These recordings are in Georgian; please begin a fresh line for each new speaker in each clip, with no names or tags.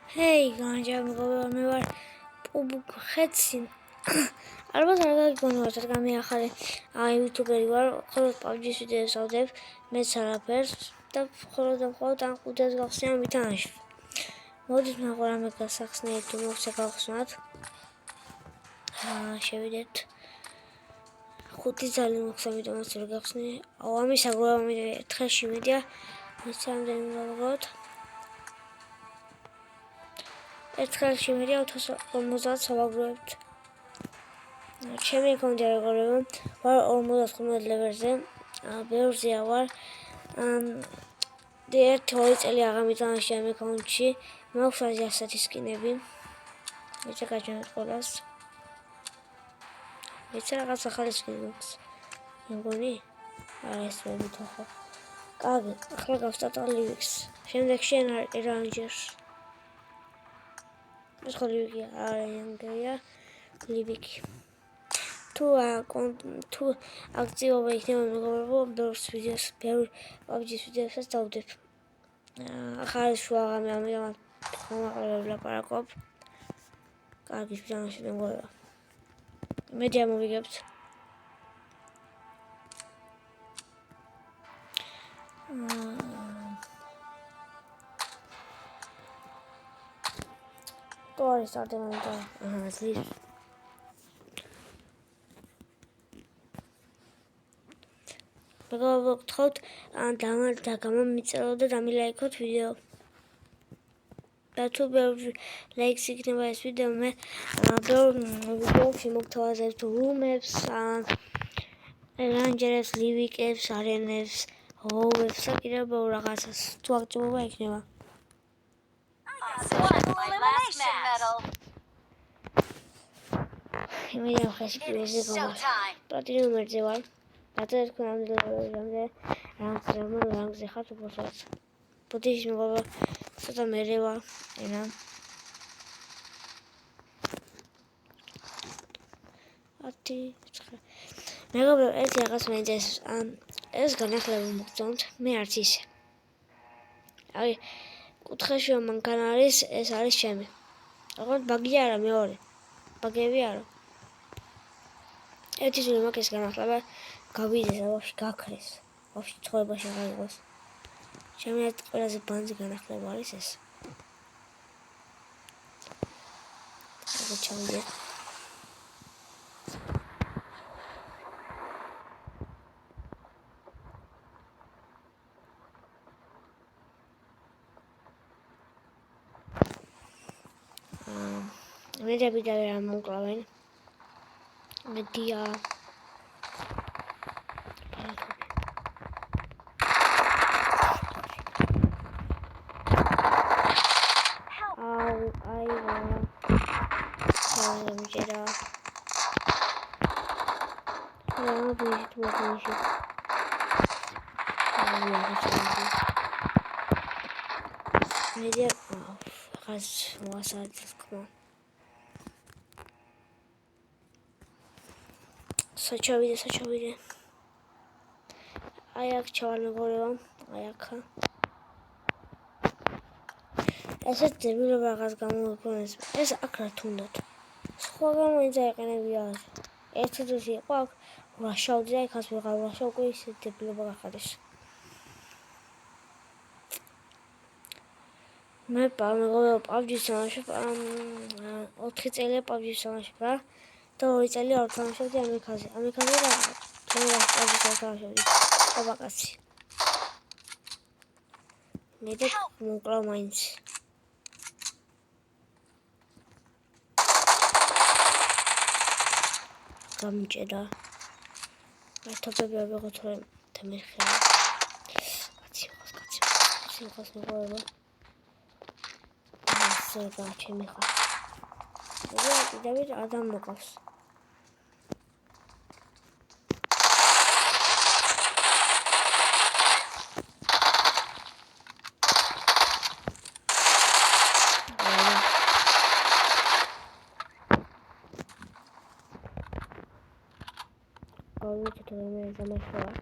Hey, განჯამგობი მე ვარ პუბხეცი. ალბათ არ გაგიგონოთ, რადგან მე ახალი იუთუბერი ვარ, ხოლმე PUBG-ს ვიდეოს ავდებ, მეც არაფერს და მხოლოდ ამ ყუთებს გავხსნი ამ ვითანაში. მოდით ნახო რამე გასახსნით, თუ მოგცა გავხსნათ. შევიდეთ. 5 ძალი მოგცა, იმიტომ რომ გავხსნი. ამის აგროვება ერთხელში მედია, მეც ამდენი გავგოთ. ერთხელში მედია 450 სავაგროვებთ. ჩემი კონტი აგროვება ვარ 55 ლეველზე. ბევრზეა ვარ. ერთი წელი აღარ მითამაშია ამ აკაუნტში. მაქვს ასეთი სკინები. მეც გაჩვენეთ ყველას. მეც რაღაც ახალი სკინი მაქვს. მეგონი? არა ეს მე მithახო. კარგი, ახლა გავსტარტავ ლივიქს. შემდეგში ერანჯერს. ეს ხო ლივიქია, არანჯერია ლივიქი. თუ აქციონი იქნება მეგობრებო, ბევრ PUBG-ს ვიდეოსაც დავდებ. ახალი შუა ღამე ამიტომ მომაყალებ ლაპარაკობ. კარგი შევამოშლე მეგობრებო. მედია მოვიგებთ. Τώρα στάρταμε τώρα. Ζεις. Მეგობრებო, გთხოვთ და გამომიწეროთ და დამილაიქოთ ვიდეო. და თუ ბევრი ლაიქს იქნება ეს ვიდეო, მე ბევრ ვიდეოში მოგთავაზებთ რუმებს, რანჯერებს, ლივიკებს, არენებს, ჰოუებს და კიდევ ბევრ რაღაცას. თუ აქტივობა იქნება. მე ხაში პირზე გავარ. პლატინუმერზე ვარ. Atât când am de hat posat. Puteți mă bă să mereu era. Ati. მეგობრებო, ერთი რაღაც მეინტერესებს. ეს განახლება მოგწონთ, მე არც ისე. აი, კუთხეში მანქანა არის, ეს არის ჩემი. აღარ ბაგი არა, მეორე. ბაგები არა. ერთი ძველი მაგის განახლება გავიდეს, ვაფშე გაქრეს. ვაფშე ცხოვრებაში აღარ იყოს. ჩემი ყველაზე ბანძი განახლება არის ეს. აგ ჩავიდე. მე დაბიდა რა მომკლავენ. მედია Media has was at this come. Such a video. Ayak çavarını koyuyorum. Ayaka. Eset de bir bagaj gamı koyuyoruz. Es akratundot. Skoğam oyuncağı kanabiyaz. Etüdüsü bak. Uğraşav diye kasbı kal. Uğraşav koyuyoruz. De bir bagaj. მე მეგობრებო PUBG-ს თამაშობ 4 წელია PUBG-ს თამაშობ და 2 წელი არ თამაშობდი ამიქაზე რა ჩემი PUBG-ს თამაშობდი აბაკაცი მე და მოკლავ მაინც გამჭირდა მეთოდები აღიღო თორე თემეხა კაცი მეგობრებო Sırada açayım yıka. Bir de bir adam mı kalsın? Onu tutuyorum zaman şu var.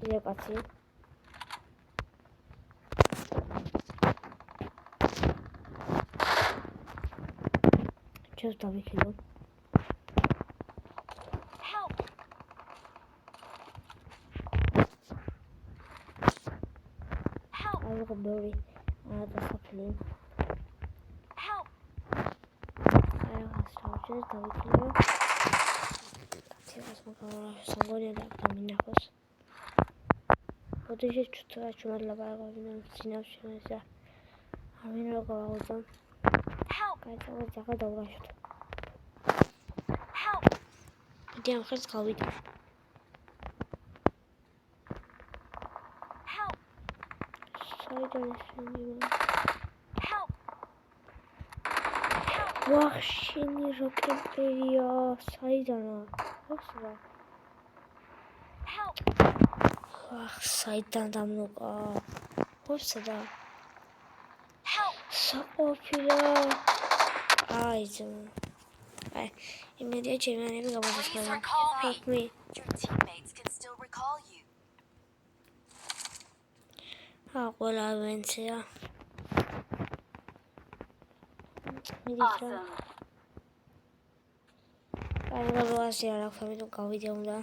Bir de kaçayım. ჩოს დავიქილო. აიღო ბევრი დასაფლი. აიღო დავიქილო. თებას მოგავარაშო სამგონია და მინახოს. Podejść czytać dla bardzo wielu się a mi rogowało kaj to taka dobra się idziemy chyba skowić Sajdan się nie ma Właśnie nie robię Sajdana Sajdana damnuqa Hopsada Sapopila Aydın Ay, immediate çevirmeni bir kapatacağım. Help me.
Your teammates can still recall you.
Qola ventsiya.
Awesome.
Ay, გაბასი არ აქვს, ამიტომ გავიდე უნდა.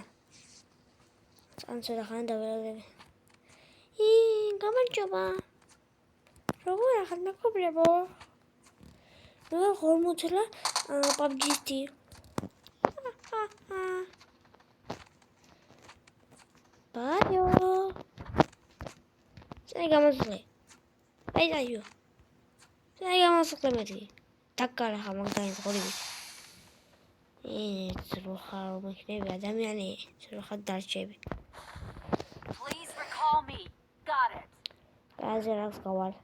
წანცე ხან დავერაგები. გამარჯობა. როგორ ახალ მეკობრებო? მე ხორმოცლა PUBG-ში. Bayo. Saya gamasukle. Ayo. Saya gamasukle meti. Takkala hamagdain qoribi. Tsruha maknebi adamiyani tsruha darchebi.
Please recall me. Got it.
Azerax qaval.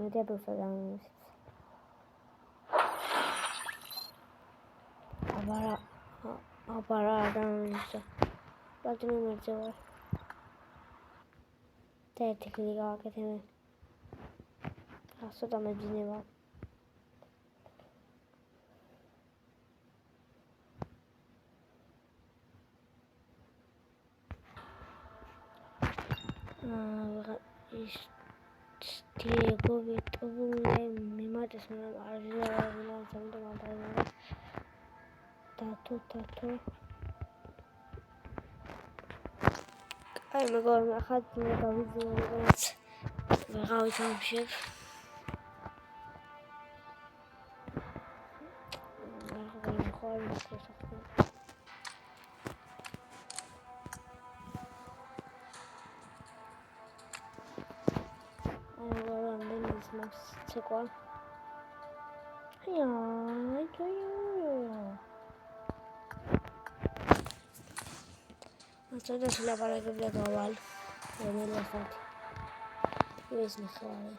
Mete busadam. Abara adamsa. Batını merce var. Tehlikeli hakikaten. Hasta da mecburi var. Diego Vitória me mata se não ajuda não sabe do mal Tato Ai agora me akhad me David me غاوي تمشي Çekwa. Ya, Aslında silah para gibi kaval. Yemin lafat. Wesni khawale.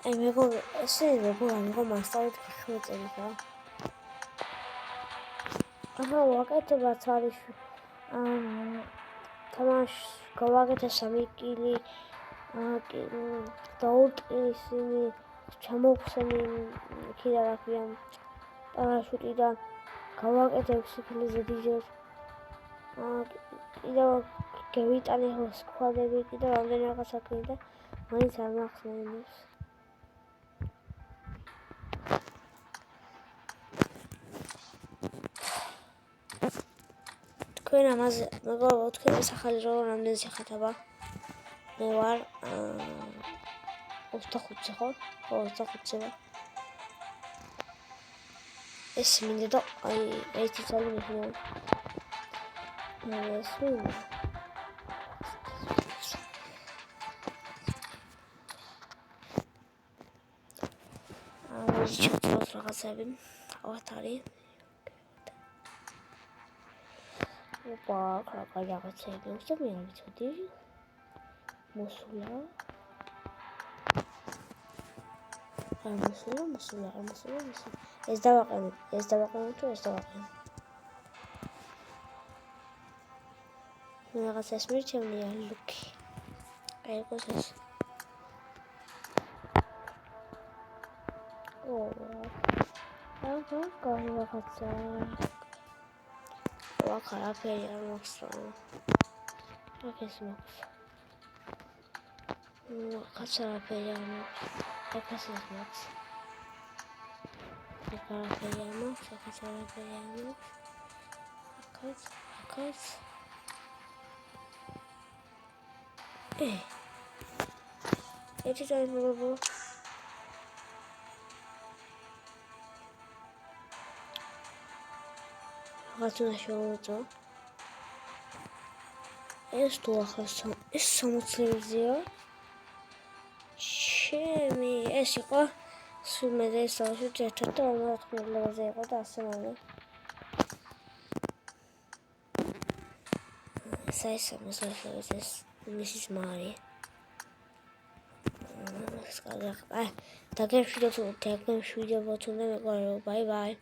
Ay mego sebe bu master khweteli kha. Aha, waqete batsarish. Tamash გავაკეთე 3 კილი დაუტყისინი ჩამოვხსენი იქიდან რაკიან პარაშუტიდან გავაკეთე 6 კილიზე დიჟეს კიდევ გევიტანე სკვადები კიდევ რამდენი რაღაცა კიდე მაინც არ მახსენებს თქვენ ამაზე მეგობრებო თქვენი სახელი რო რამდენი შეხათება მე ვარ 25-ზე ხო? ხო 25-ზე ვარ ეს მინდა და აი ერთი წელი მიხნია ეს მინდა აი ჩავწეროთ რაღაცები ავატარი Opa, kakak jangan saya usah yang jadi musula. Musula. Es da bacana tu, es da bacana. Me hagas esmirche me ya look. Hay cosas. Oh. Kau nak kata. Karapeli almoksana. Herkes moks. Kaç karapeli almoks. ეკასაც მაქვს. ეკარაფერი არ მაქვს, ეკაც არაფერი არ მაქვს. აკაც. ერთი დაიმოგებო. რაღაც უნდა შევუწო. ეს თუ ახლა ეს 60-ია. ჩემი ეს იყო სულ მე და ეს დავშვით ერთად და 50 ლეველზე იყო და ასე მომი. ეს მისის მარი. ეს კარგი. დაგემშვიდობთ უნდა მეყარებო. ბაი ბაი.